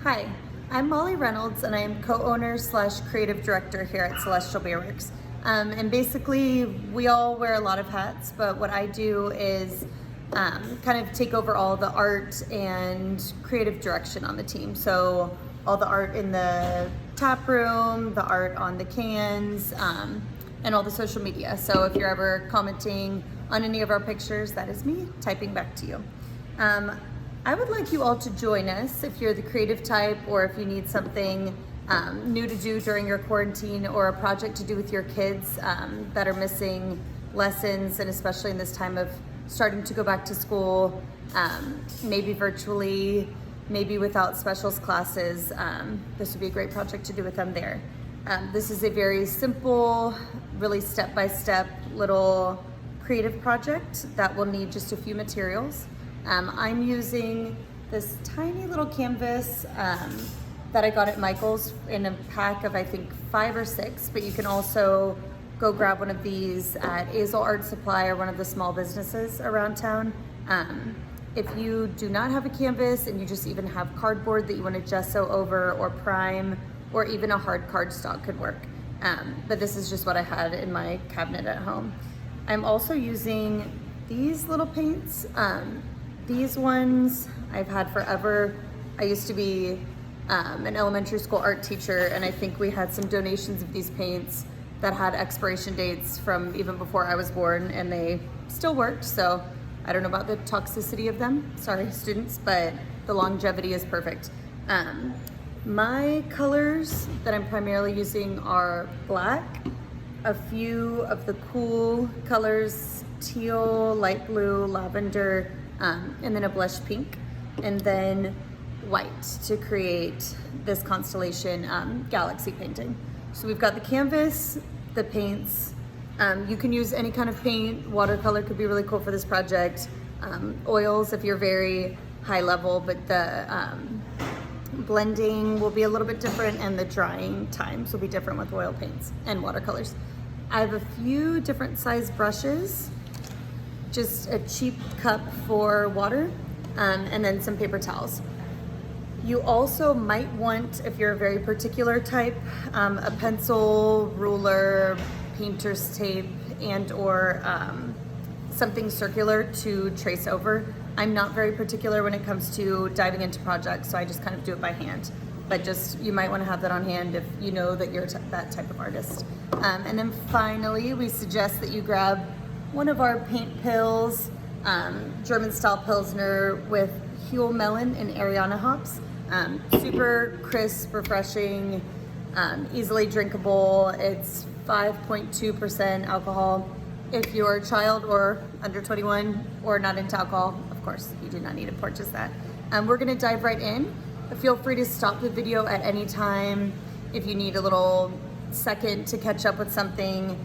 Hi, I'm Molly Reynolds and I am co-owner / creative director here at Celestial Beerworks. And basically we all wear a lot of hats, but what I do is kind of take over all the art and creative direction on the team. So all the art in the tap room, the art on the cans, and all the social media. So if you're ever commenting on any of our pictures, that is me typing back to you. I would like you all to join us if you're the creative type or if you need something new to do during your quarantine or a project to do with your kids that are missing lessons, and especially in this time of starting to go back to school, maybe virtually, maybe without specials classes. This would be a great project to do with them there. This is a very simple, really step-by-step little creative project that will need just a few materials. I'm using this tiny little canvas that I got at Michael's in a pack of I think 5 or 6, but you can also go grab one of these at Azel Art Supply or one of the small businesses around town. If you do not have a canvas and you just even have cardboard that you want to gesso over or prime, or even a hard cardstock could work. But this is just what I had in my cabinet at home. I'm also using these little paints. These ones I've had forever. I used to be an elementary school art teacher, and I think we had some donations of these paints that had expiration dates from even before I was born, and they still worked. So I don't know about the toxicity of them, sorry students, but the longevity is perfect. My colors that I'm primarily using are black, a few of the cool colors, teal, light blue, lavender, and then a blush pink, and then white to create this constellation galaxy painting. So we've got the canvas, the paints. You can use any kind of paint. Watercolor could be really cool for this project. Oils if you're very high level, but the blending will be a little bit different and the drying times will be different with oil paints and watercolors. I have a few different size brushes, just a cheap cup for water, and then some paper towels. You also might want, if you're a very particular type, a pencil, ruler, painter's tape, and or something circular to trace over. I'm not very particular when it comes to diving into projects, so I just kind of do it by hand. But just, you might want to have that on hand if you know that you're that type of artist. And then finally, we suggest that you grab one of our paint Pils, German style Pilsner with Huell Melon and Ariana hops. Super crisp, refreshing, easily drinkable. It's 5.2% alcohol. If you're a child or under 21 or not into alcohol, of course, you do not need to purchase that. We're gonna dive right in. Feel free to stop the video at any time if you need a little second to catch up with something.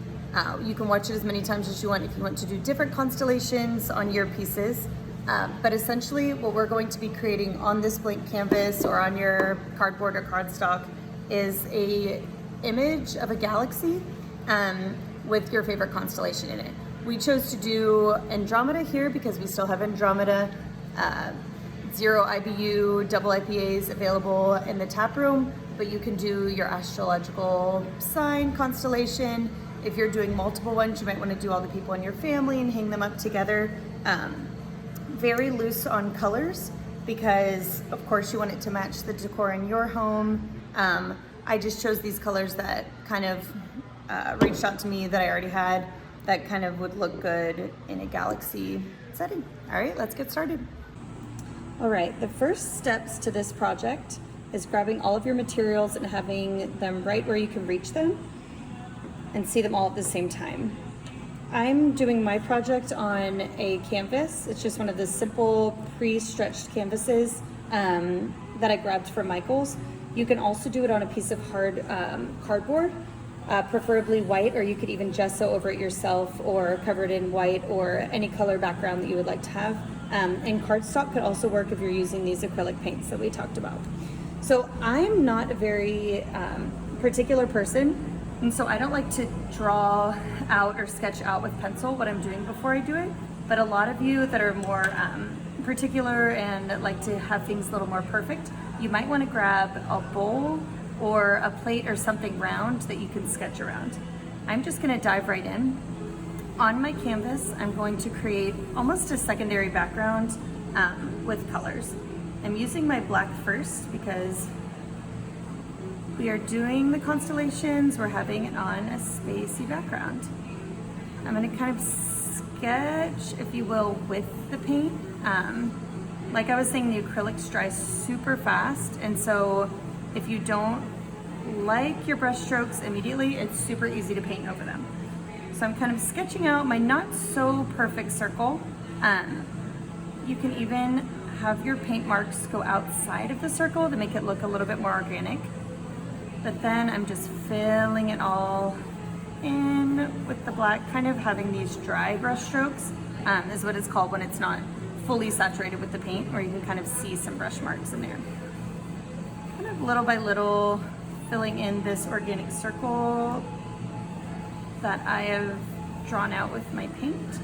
You can watch it as many times as you want if you want to do different constellations on your pieces. But essentially what we're going to be creating on this blank canvas or on your cardboard or cardstock is a image of a galaxy with your favorite constellation in it. We chose to do Andromeda here because we still have Andromeda, 0 IBU, double IPAs available in the tap room, but you can do your astrological sign constellation. If you're doing multiple ones, you might want to do all the people in your family and hang them up together. Very loose on colors because of course you want it to match the decor in your home. I just chose these colors that kind of reached out to me that I already had that kind of would look good in a galaxy setting. All right, let's get started. All right, the first steps to this project is grabbing all of your materials and having them right where you can reach them and see them all at the same time. I'm doing my project on a canvas. It's just one of the simple pre-stretched canvases that I grabbed from Michael's. You can also do it on a piece of hard cardboard, preferably white, or you could even gesso over it yourself or cover it in white or any color background that you would like to have. And cardstock could also work if you're using these acrylic paints that we talked about. So I'm not a very particular person, and so I don't like to draw out or sketch out with pencil what I'm doing before I do it. But a lot of you that are more particular and like to have things a little more perfect you might want to grab a bowl or a plate or something round that you can sketch around. I'm just going to dive right in. On my canvas, I'm going to create almost a secondary background with colors. I'm using my black first because we are doing the constellations, we're having it on a spacey background. I'm going to kind of sketch, if you will, with the paint. Like I was saying, the acrylics dry super fast, and so if you don't like your brush strokes immediately, it's super easy to paint over them. So I'm kind of sketching out my not so perfect circle. You can even have your paint marks go outside of the circle to make it look a little bit more organic. But then I'm just filling it all in with the black, kind of having these dry brush strokes, is what it's called when it's not fully saturated with the paint, where you can kind of see some brush marks in there. Kind of little by little filling in this organic circle that I have drawn out with my paint,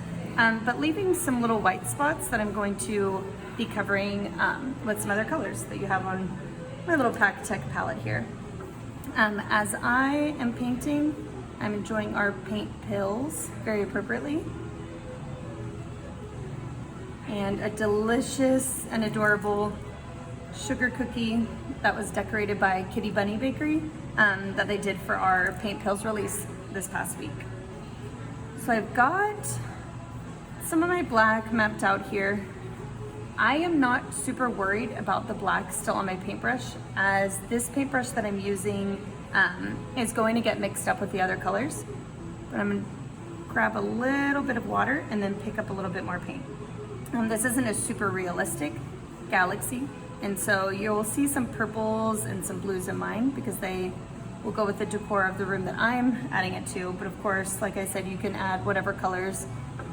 but leaving some little white spots that I'm going to be covering with some other colors that you have on my little PakTech palette here. As I am painting, I'm enjoying our paint Pils very appropriately. And a delicious and adorable sugar cookie that was decorated by Kitty Bunny Bakery that they did for our Paint Pils release this past week. So I've got some of my black mapped out here. I am not super worried about the black still on my paintbrush, as this paintbrush that I'm using is going to get mixed up with the other colors. But I'm gonna grab a little bit of water and then pick up a little bit more paint. This isn't a super realistic galaxy, and so you'll see some purples and some blues in mine because they will go with the decor of the room that I'm adding it to. But of course, like I said, you can add whatever colors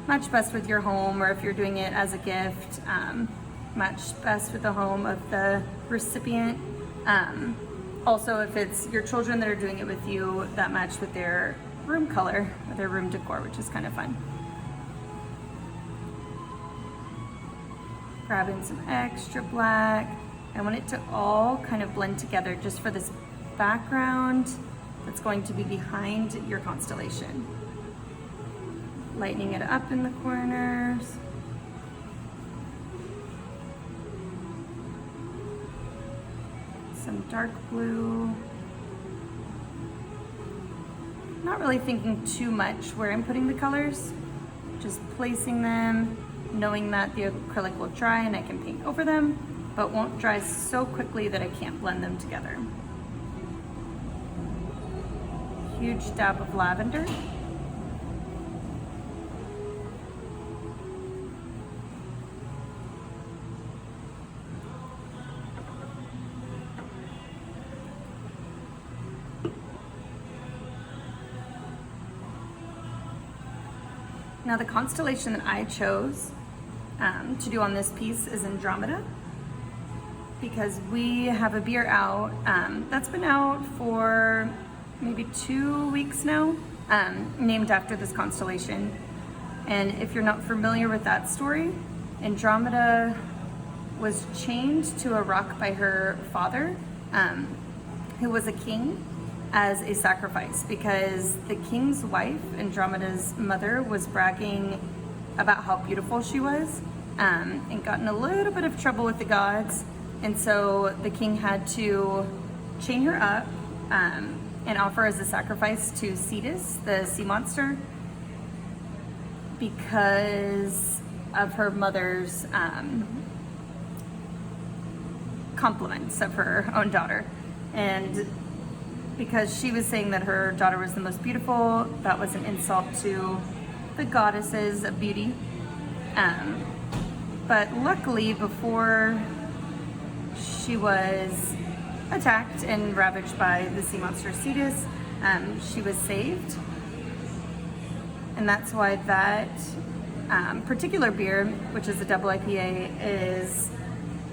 match best with your home, or if you're doing it as a gift, match best with the home of the recipient. Also, if it's your children that are doing it with you, that match with their room color, or their room decor, which is kind of fun. Grabbing some extra black. I want it to all kind of blend together just for this background that's going to be behind your constellation. Lightening it up in the corners. Some dark blue. Not really thinking too much where I'm putting the colors, just placing them, knowing that the acrylic will dry and I can paint over them, but won't dry so quickly that I can't blend them together. Huge dab of lavender. Now the constellation that I chose to do on this piece is Andromeda, because we have a beer out that's been out for maybe 2 weeks now, named after this constellation. And if you're not familiar with that story, Andromeda was chained to a rock by her father, who was a king, as a sacrifice, because the king's wife, Andromeda's mother, was bragging about how beautiful she was, and got in a little bit of trouble with the gods. And so the king had to chain her up and offer as a sacrifice to Cetus, the sea monster, because of her mother's compliments of her own daughter. And because she was saying that her daughter was the most beautiful, that was an insult to the goddesses of beauty. But luckily, before she was attacked and ravaged by the sea monster Cetus, she was saved. And that's why that particular beer, which is a double IPA, is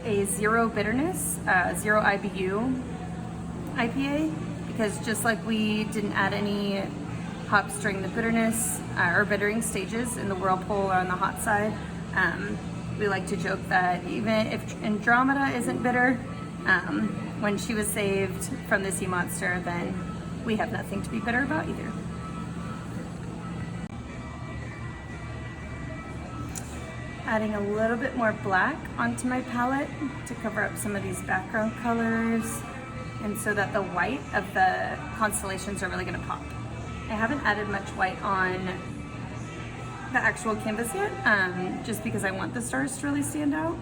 a zero bitterness, zero IBU IPA, because just like we didn't add any hops during the bitterness or bittering stages in the whirlpool or on the hot side, we like to joke that even if Andromeda isn't bitter, when she was saved from the sea monster, then we have nothing to be bitter about either. Adding a little bit more black onto my palette to cover up some of these background colors, and so that the white of the constellations are really gonna pop. I haven't added much white on the actual canvas yet, just because I want the stars to really stand out.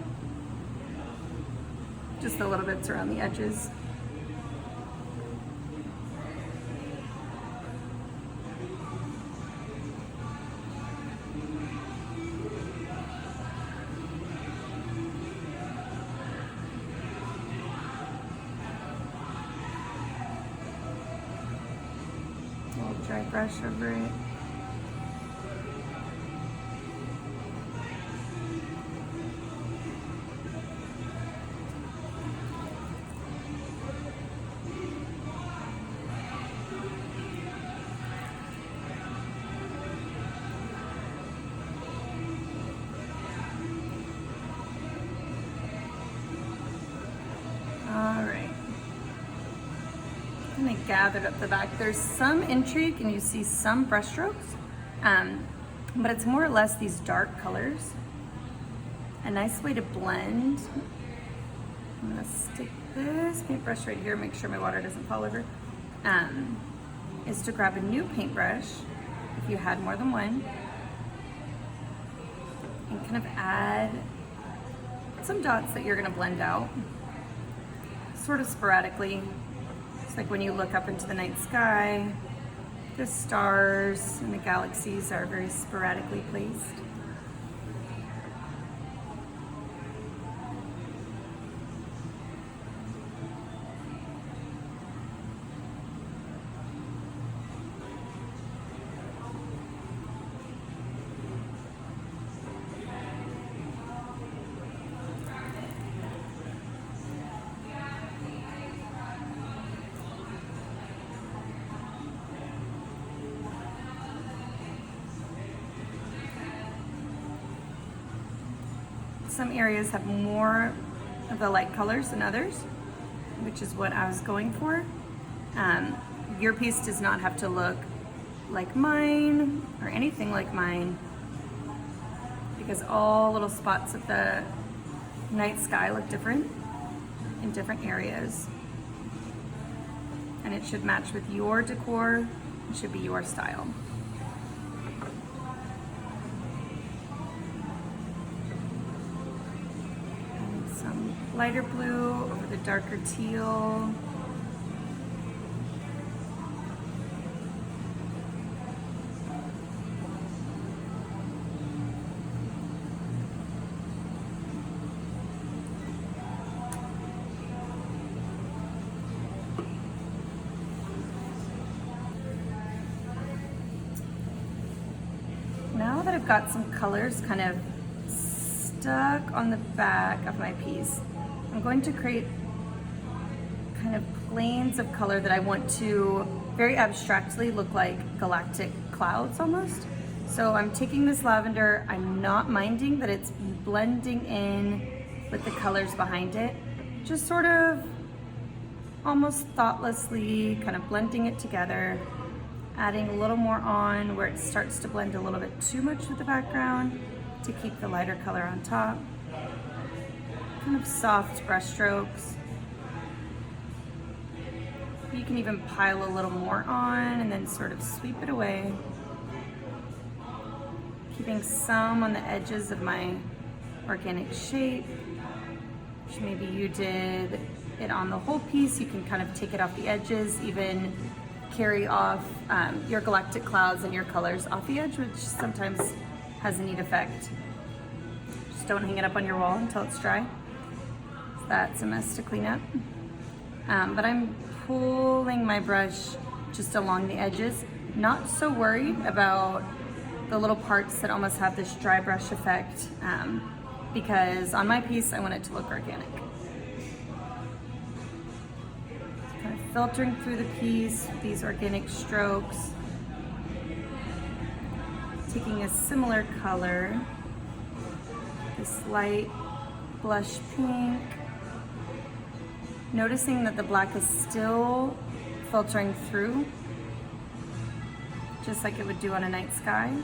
Just the little bits around the edges. Dry brush over it. All right. And I gathered up the back. There's some intrigue and you see some brush strokes, but it's more or less these dark colors. A nice way to blend. I'm gonna stick this paintbrush right here, make sure my water doesn't fall over, is to grab a new paintbrush, if you had more than one, and kind of add some dots that you're gonna blend out, sort of sporadically. Like when you look up into the night sky, the stars and the galaxies are very sporadically placed. Some areas have more of the light colors than others, which is what I was going for. Your piece does not have to look like mine or anything like mine, because all little spots of the night sky look different in different areas. And it should match with your decor, it should be your style. Lighter blue over the darker teal. Now that I've got some colors kind of stuck on the back of my piece, I'm going to create kind of planes of color that I want to very abstractly look like galactic clouds almost. So I'm taking this lavender, I'm not minding that it's blending in with the colors behind it, just sort of almost thoughtlessly kind of blending it together, adding a little more on where it starts to blend a little bit too much with the background to keep the lighter color on top. Kind of soft brush strokes. You can even pile a little more on and then sort of sweep it away. Keeping some on the edges of my organic shape, which maybe you did it on the whole piece. You can kind of take it off the edges, even carry off your galactic clouds and your colors off the edge, which sometimes has a neat effect. Just don't hang it up on your wall until it's dry. That's a mess to clean up. But I'm pulling my brush just along the edges, not so worried about the little parts that almost have this dry brush effect, because on my piece I want it to look organic. Kind of filtering through the piece with these organic strokes, taking a similar color, this light blush pink, Noticing that the black is still filtering through, just like it would do on a night sky.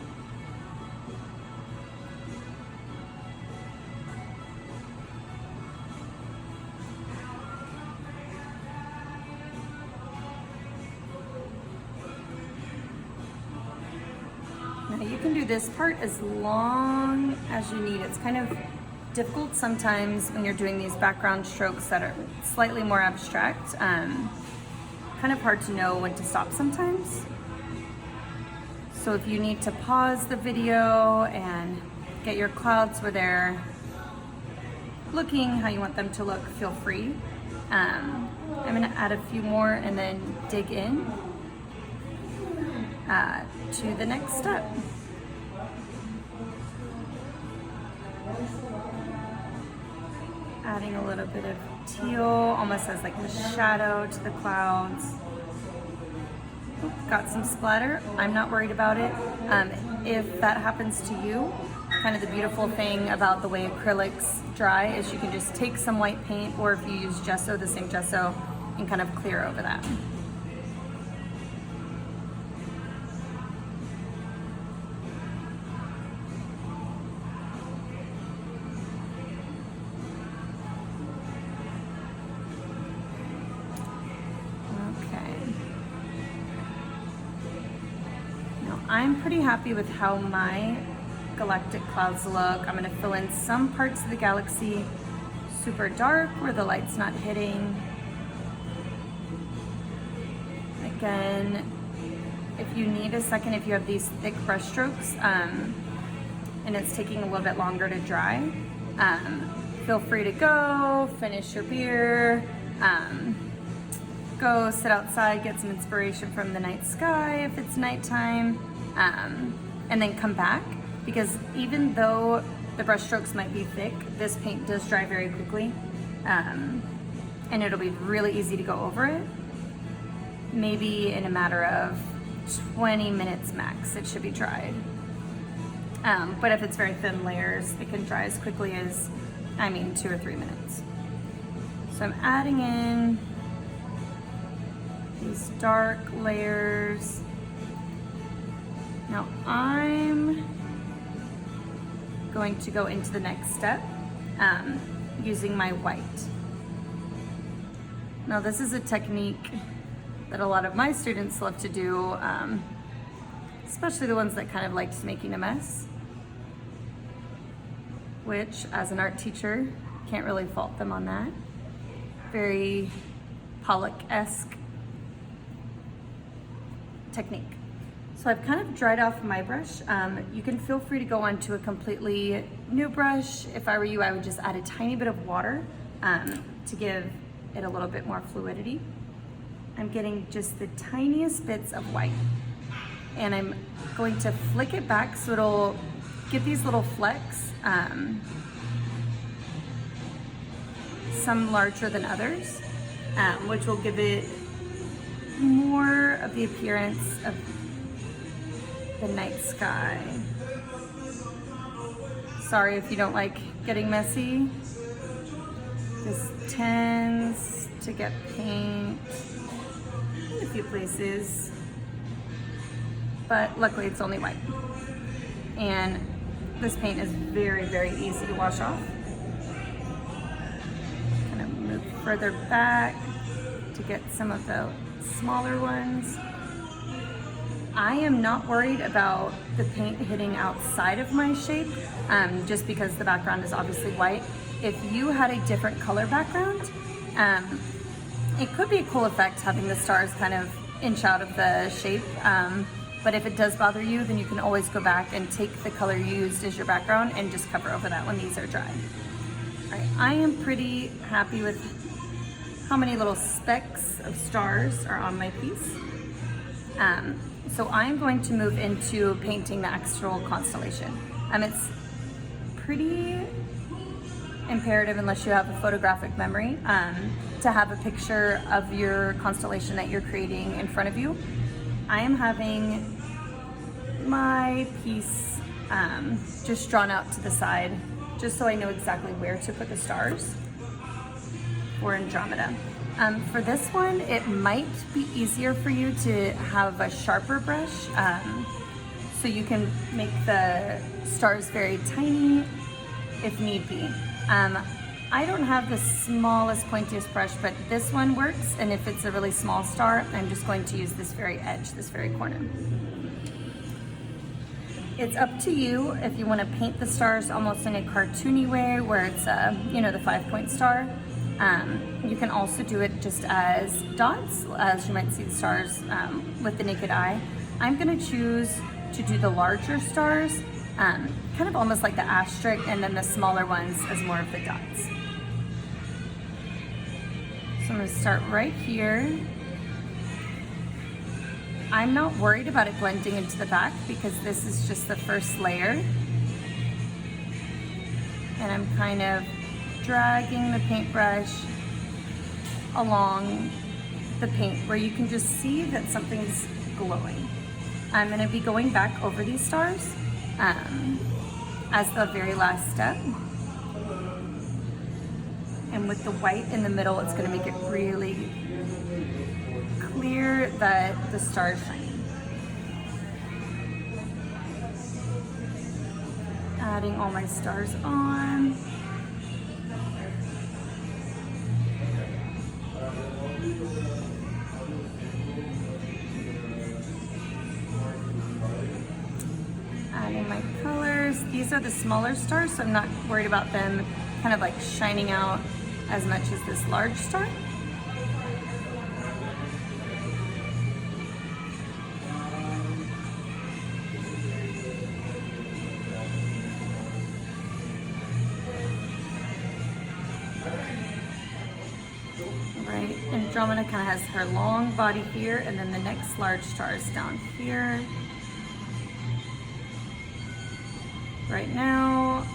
Now you can do this part as long as you need. It's kind of difficult sometimes when you're doing these background strokes that are slightly more abstract. Kind of hard to know when to stop sometimes. So if you need to pause the video and get your clouds where they're looking how you want them to look, feel free. I'm gonna add a few more and then dig in to the next step. Adding a little bit of teal, almost as like a shadow to the clouds. Got some splatter. I'm not worried about it. If that happens to you, kind of the beautiful thing about the way acrylics dry is you can just take some white paint, or if you use gesso, the same gesso, and kind of clear over that. I'm pretty happy with how my galactic clouds look. I'm gonna fill in some parts of the galaxy super dark where the light's not hitting. Again, if you need a second, if you have these thick brush strokes and it's taking a little bit longer to dry, feel free to go, finish your beer, go sit outside, get some inspiration from the night sky if it's nighttime. And then come back, because even though the brush strokes might be thick, this paint does dry very quickly, and it'll be really easy to go over it. Maybe in a matter of 20 minutes max, it should be dried. But if it's very thin layers, it can dry as quickly as, 2 or 3 minutes. So I'm adding in these dark layers. Now I'm going to go into the next step using my white. Now this is a technique that a lot of my students love to do, especially the ones that kind of liked making a mess, which as an art teacher, can't really fault them on that. Very Pollock-esque technique. So I've kind of dried off my brush. You can feel free to go onto a completely new brush. If I were you, I would just add a tiny bit of water to give it a little bit more fluidity. I'm getting just the tiniest bits of white, and I'm going to flick it back so it'll get these little flecks, some larger than others, which will give it more of the appearance of the night sky. Sorry if you don't like getting messy. This tends to get paint in a few places, but luckily it's only white. And this paint is very, very easy to wash off. Kind of move further back to get some of the smaller ones. I am not worried about the paint hitting outside of my shape, just because the background is obviously white. If you had a different color background, it could be a cool effect having the stars kind of inch out of the shape. But if it does bother you, then you can always go back and take the color you used as your background and just cover over that when these are dry. All right, I am pretty happy with how many little specks of stars are on my piece. So I'm going to move into painting the actual constellation. It's pretty imperative, unless you have a photographic memory, to have a picture of your constellation that you're creating in front of you. I am having my piece just drawn out to the side, just so I know exactly where to put the stars for Andromeda. For this one, it might be easier for you to have a sharper brush, so you can make the stars very tiny if need be. I don't have the smallest, pointiest brush, but this one works, and if it's a really small star, I'm just going to use this very edge, this very corner. It's up to you if you want to paint the stars almost in a cartoony way where it's, you know, the 5-point star. You can also do it just as dots, as you might see the stars with the naked eye. I'm going to choose to do the larger stars, kind of almost like the asterisk, and then the smaller ones as more of the dots. So I'm going to start right here. I'm not worried about it blending into the back because this is just the first layer. And I'm kind of dragging the paintbrush along the paint where you can just see that something's glowing. I'm going to be going back over these stars as the very last step. And with the white in the middle, it's going to make it really clear that the stars shining. Adding all my stars on. Adding my colors. These are the smaller stars, so I'm not worried about them kind of like shining out as much as this large star. Right, Andromeda kind of has her long body here, and then the next large star is down here. Right now,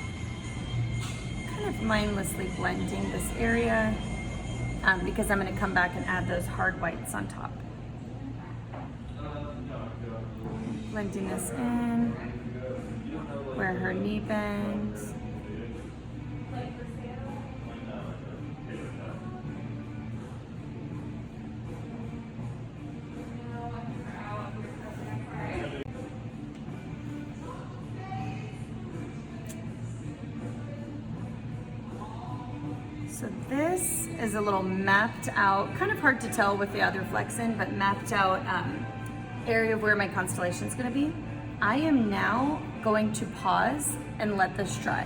kind of mindlessly blending this area because I'm going to come back and add those hard whites on top. Blending this in where her knee bends. So this is a little mapped out, kind of hard to tell with the other flecks in, but mapped out area of where my constellation is going to be. I am now going to pause and let this dry.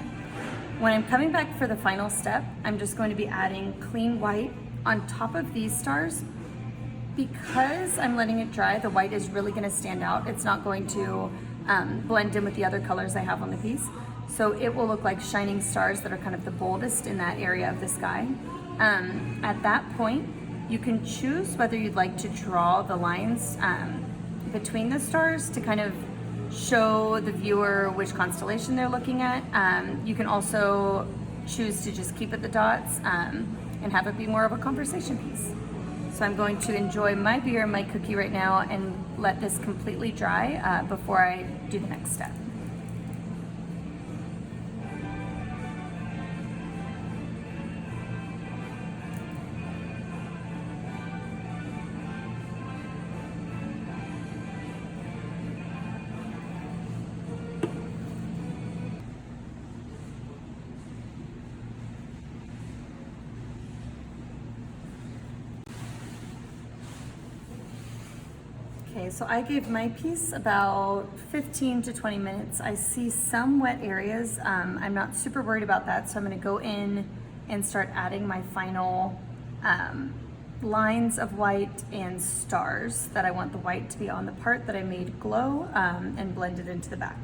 When I'm coming back for the final step, I'm just going to be adding clean white on top of these stars. Because I'm letting it dry, the white is really going to stand out. It's not going to blend in with the other colors I have on the piece. So it will look like shining stars that are kind of the boldest in that area of the sky. At that point, you can choose whether you'd like to draw the lines between the stars to kind of show the viewer which constellation they're looking at. You can also choose to just keep it the dots and have it be more of a conversation piece. So I'm going to enjoy my beer and my cookie right now and let this completely dry before I do the next step. Okay, so I gave my piece about 15 to 20 minutes. I see some wet areas. I'm not super worried about that, so I'm going to go in and start adding my final lines of white and stars that I want the white to be on the part that I made glow and blend it into the back.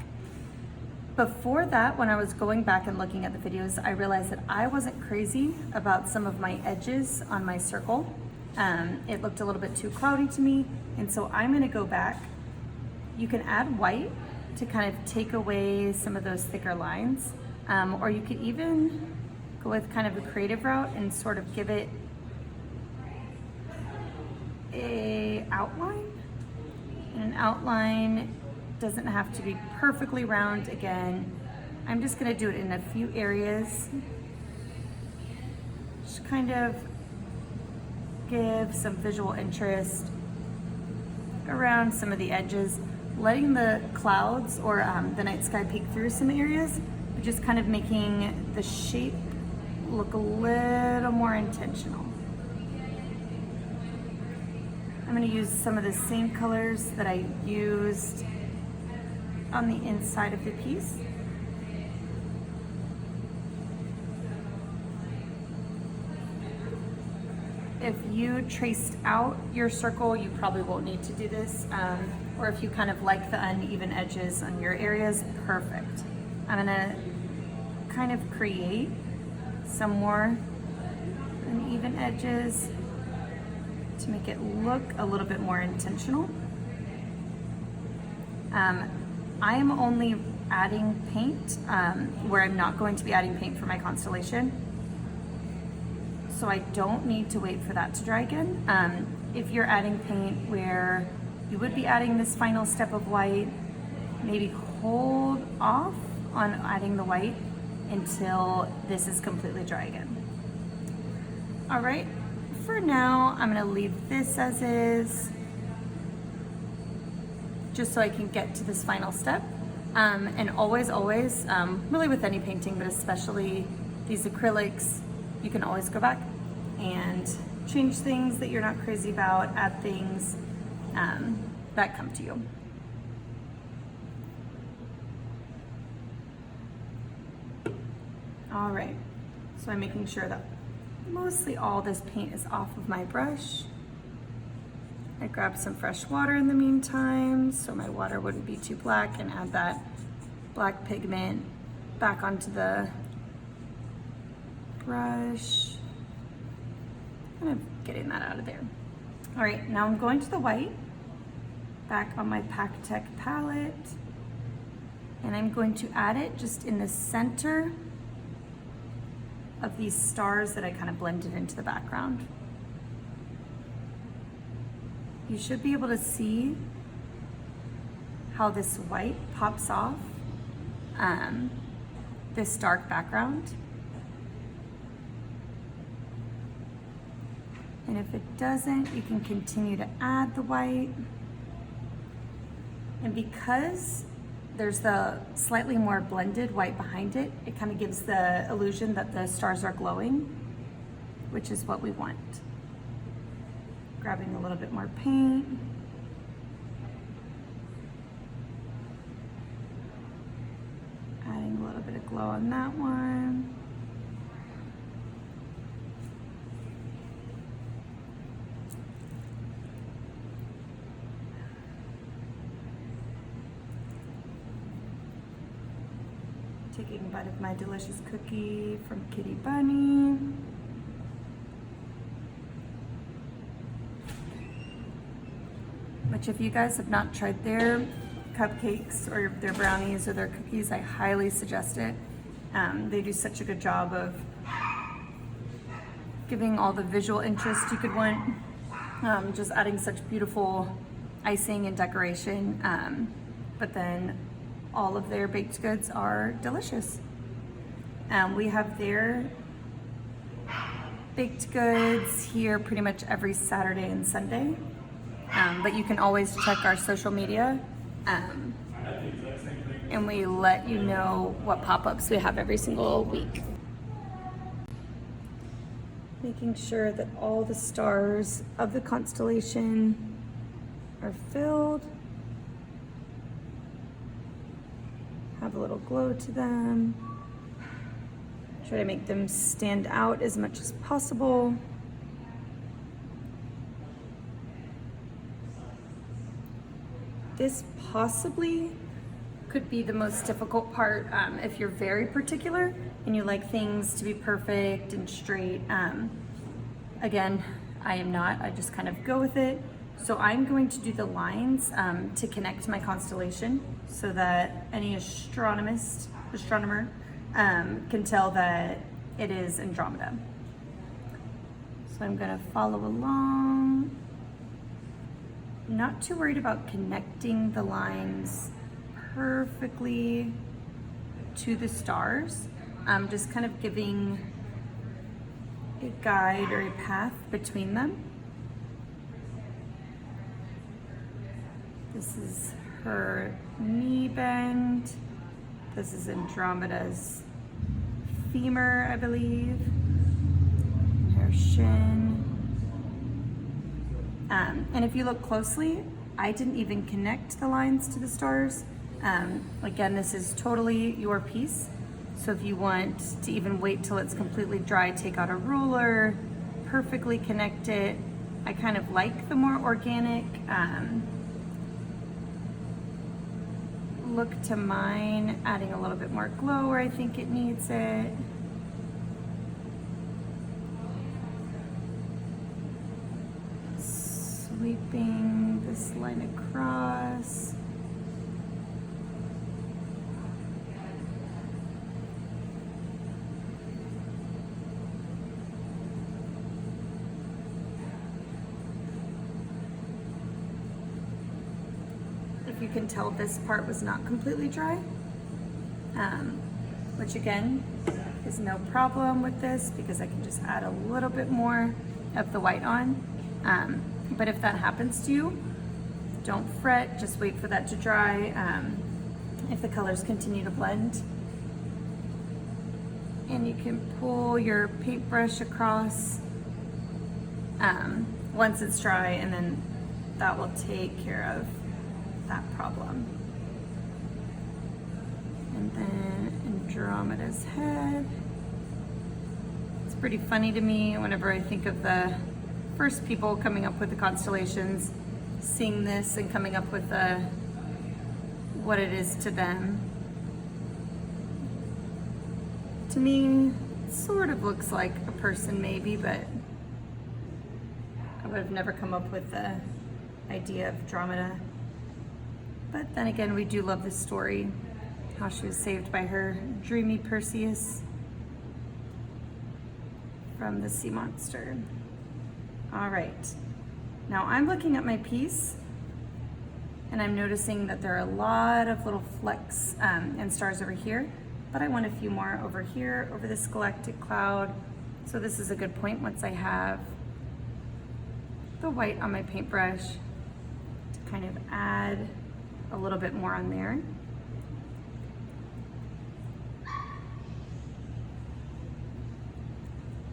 Before that, when I was going back and looking at the videos, I realized that I wasn't crazy about some of my edges on my circle. It looked a little bit too cloudy to me, and so I'm going to go back. You can add white to kind of take away some of those thicker lines, or you could even go with kind of a creative route and sort of give it a outline. And an outline doesn't have to be perfectly round. Again, I'm just going to do it in a few areas, just kind of give some visual interest around some of the edges, letting the clouds or the night sky peek through some areas, but just kind of making the shape look a little more intentional. I'm going to use some of the same colors that I used on the inside of the piece. If you traced out your circle, you probably won't need to do this. Or if you kind of like the uneven edges on your areas, perfect. I'm gonna kind of create some more uneven edges to make it look a little bit more intentional. I am only adding paint where I'm not going to be adding paint for my constellation. So I don't need to wait for that to dry again. If you're adding paint where you would be adding this final step of white, maybe hold off on adding the white until this is completely dry again. All right, for now, I'm gonna leave this as is, just so I can get to this final step. And always, really with any painting, but especially these acrylics, you can always go back and change things that you're not crazy about, add things that come to you. All right, so I'm making sure that mostly all this paint is off of my brush. I grabbed some fresh water in the meantime, so my water wouldn't be too black, and add that black pigment back onto the brush. Kind of getting that out of there. All right, now I'm going to the white, back on my PakTech palette, and I'm going to add it just in the center of these stars that I kind of blended into the background. You should be able to see how this white pops off this dark background. And if it doesn't, you can continue to add the white. And because there's the slightly more blended white behind it, it kind of gives the illusion that the stars are glowing, which is what we want. Grabbing a little bit more paint. Adding a little bit of glow on that one. Taking a bite of my delicious cookie from Kitty Bunny. Which, if you guys have not tried their cupcakes or their brownies or their cookies, I highly suggest it. They do such a good job of giving all the visual interest you could want, just adding such beautiful icing and decoration, but then all of their baked goods are delicious. We have their baked goods here pretty much every Saturday and Sunday, but you can always check our social media, and we let you know what pop-ups we have every single week. Making sure that all the stars of the constellation are filled, have a little glow to them. Try to make them stand out as much as possible. This possibly could be the most difficult part if you're very particular and you like things to be perfect and straight. Again, I am not, I just kind of go with it. So I'm going to do the lines to connect my constellation so that any astronomer can tell that it is Andromeda. So I'm gonna follow along. Not too worried about connecting the lines perfectly to the stars. Just kind of giving a guide or a path between them. This is her knee bend. This is Andromeda's femur, I believe. Her shin. And if you look closely, I didn't even connect the lines to the stars. Again, this is totally your piece. So if you want to even wait till it's completely dry, take out a ruler, perfectly connect it. I kind of like the more organic look to mine, adding a little bit more glow where I think it needs it. Sweeping this line across. If you can tell, this part was not completely dry, which again is no problem with this because I can just add a little bit more of the white on. But if that happens to you, don't fret, just wait for that to dry. If the colors continue to blend, and you can pull your paintbrush across once it's dry, and then that will take care of that problem. And then Andromeda's head. It's pretty funny to me whenever I think of the first people coming up with the constellations, seeing this and coming up with what it is to them. To me, it sort of looks like a person maybe, but I would have never come up with the idea of Andromeda. But then again, we do love this story, how she was saved by her dreamy Perseus from the sea monster. All right, now I'm looking at my piece and I'm noticing that there are a lot of little flecks and stars over here, but I want a few more over here, over this galactic cloud. So this is a good point once I have the white on my paintbrush to kind of add a little bit more on there.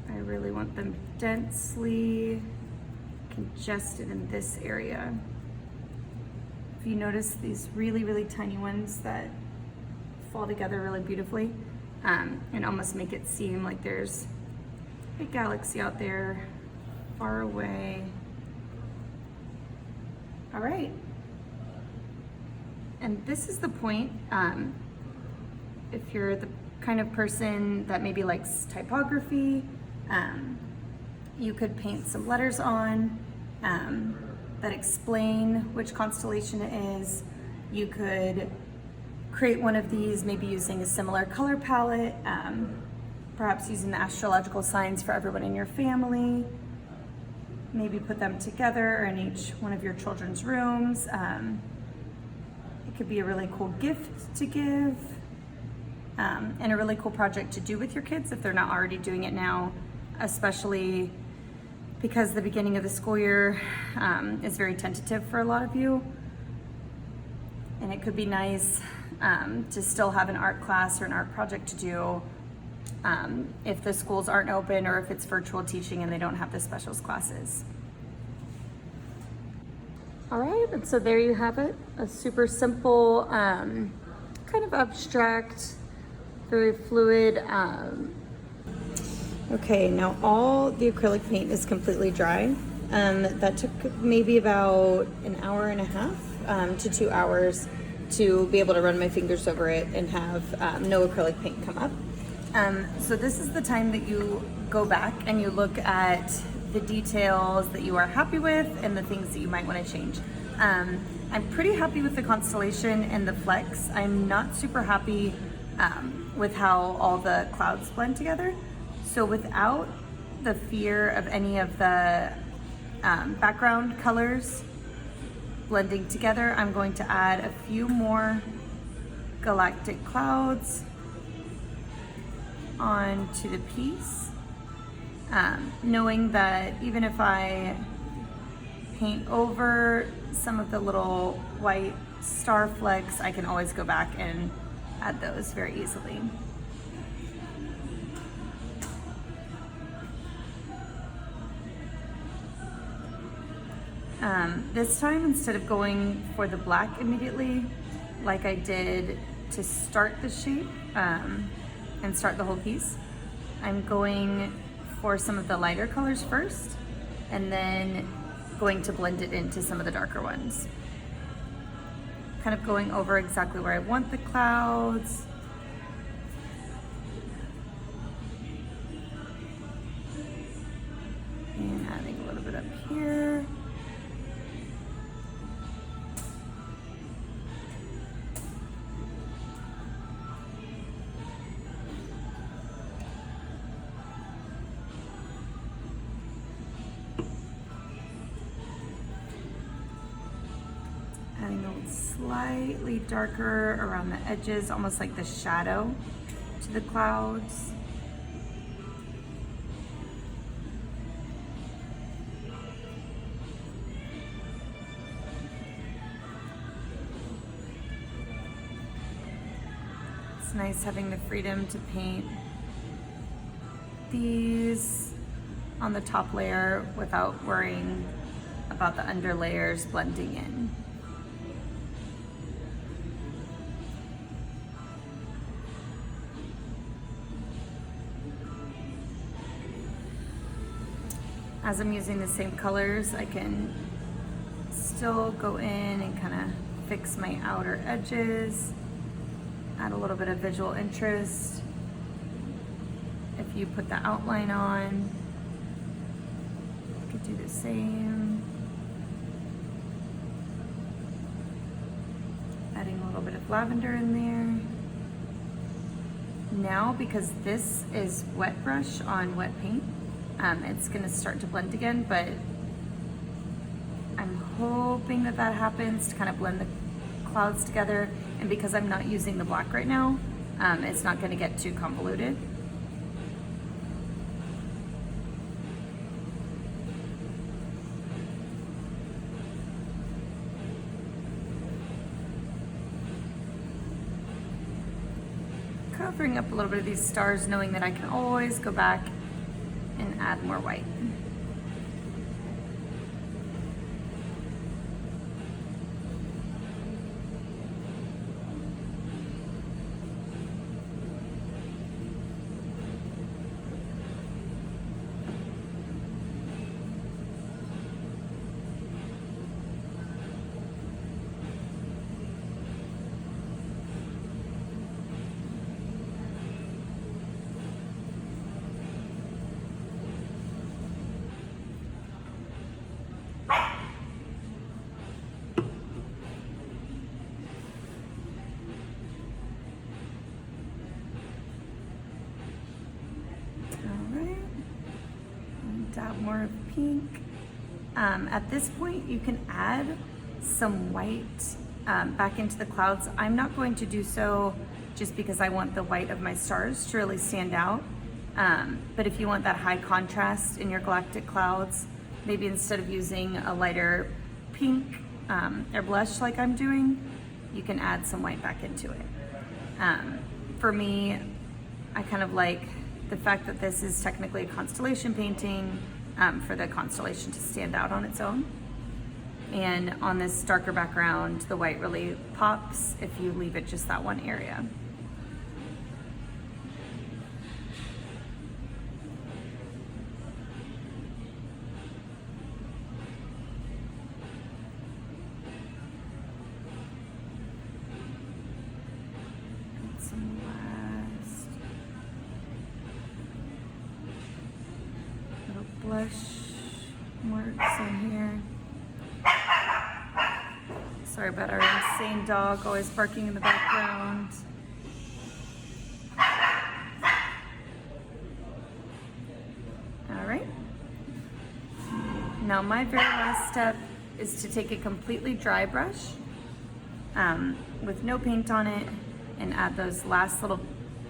I really want them densely congested in this area. If you notice these really, really tiny ones that fall together really beautifully and almost make it seem like there's a galaxy out there far away. All right. And this is the point, if you're the kind of person that maybe likes typography, you could paint some letters on that explain which constellation it is. You could create one of these maybe using a similar color palette, perhaps using the astrological signs for everyone in your family. Maybe put them together in each one of your children's rooms. It could be a really cool gift to give and a really cool project to do with your kids if they're not already doing it now, especially because the beginning of the school year is very tentative for a lot of you. And it could be nice to still have an art class or an art project to do if the schools aren't open or if it's virtual teaching and they don't have the specials classes. All right, and so there you have it, a super simple, kind of abstract, very fluid. Okay, now all the acrylic paint is completely dry. That took maybe about an hour and a half to 2 hours to be able to run my fingers over it and have no acrylic paint come up. So this is the time that you go back and you look at the details that you are happy with and the things that you might want to change. I'm pretty happy with the constellation and the flecks. I'm not super happy with how all the clouds blend together. So without the fear of any of the background colors blending together, I'm going to add a few more galactic clouds onto the piece, knowing that even if I paint over some of the little white star flecks, I can always go back and add those very easily. This time, instead of going for the black immediately, like I did to start the shape and start the whole piece, I'm going for some of the lighter colors first, and then going to blend it into some of the darker ones. Kind of going over exactly where I want the clouds. And adding a little bit up here. Adding a slightly darker around the edges, almost like the shadow to the clouds. It's nice having the freedom to paint these on the top layer without worrying about the under layers blending in. As I'm using the same colors, I can still go in and kind of fix my outer edges, add a little bit of visual interest. If you put the outline on, you could do the same. Adding a little bit of lavender in there. Now, because this is wet brush on wet paint, it's gonna start to blend again, but I'm hoping that that happens to kind of blend the clouds together. And because I'm not using the black right now, it's not gonna get too convoluted. Covering up a little bit of these stars, knowing that I can always go back and add more white. Dab more of pink. At this point, you can add some white back into the clouds. I'm not going to do so just because I want the white of my stars to really stand out. But if you want that high contrast in your galactic clouds, maybe instead of using a lighter pink or blush like I'm doing, you can add some white back into it. For me, I kind of like the fact that this is technically a constellation painting, for the constellation to stand out on its own. And on this darker background, the white really pops if you leave it just that one area. Blush marks in here. Sorry about our insane dog always barking in the background. All right. Now my very last step is to take a completely dry brush with no paint on it and add those last little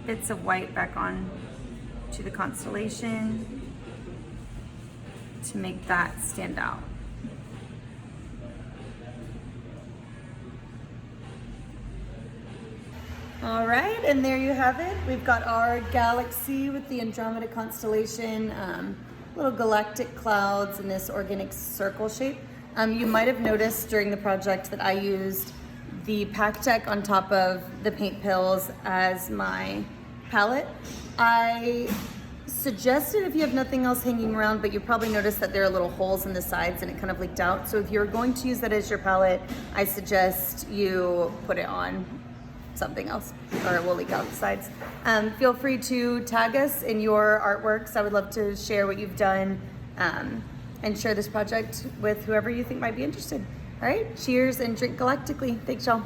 bits of white back on to the constellation to make that stand out. All right, and there you have it. We've got our galaxy with the Andromeda constellation, little galactic clouds in this organic circle shape. You might have noticed during the project that I used the PakTech on top of the paint pills as my palette. I suggested if you have nothing else hanging around, but you probably noticed that there are little holes in the sides and it kind of leaked out. So if you're going to use that as your palette, I suggest you put it on something else or it will leak out the sides. Feel free to tag us in your artworks. I would love to share what you've done and share this project with whoever you think might be interested. All right, cheers and drink galactically. Thanks, y'all.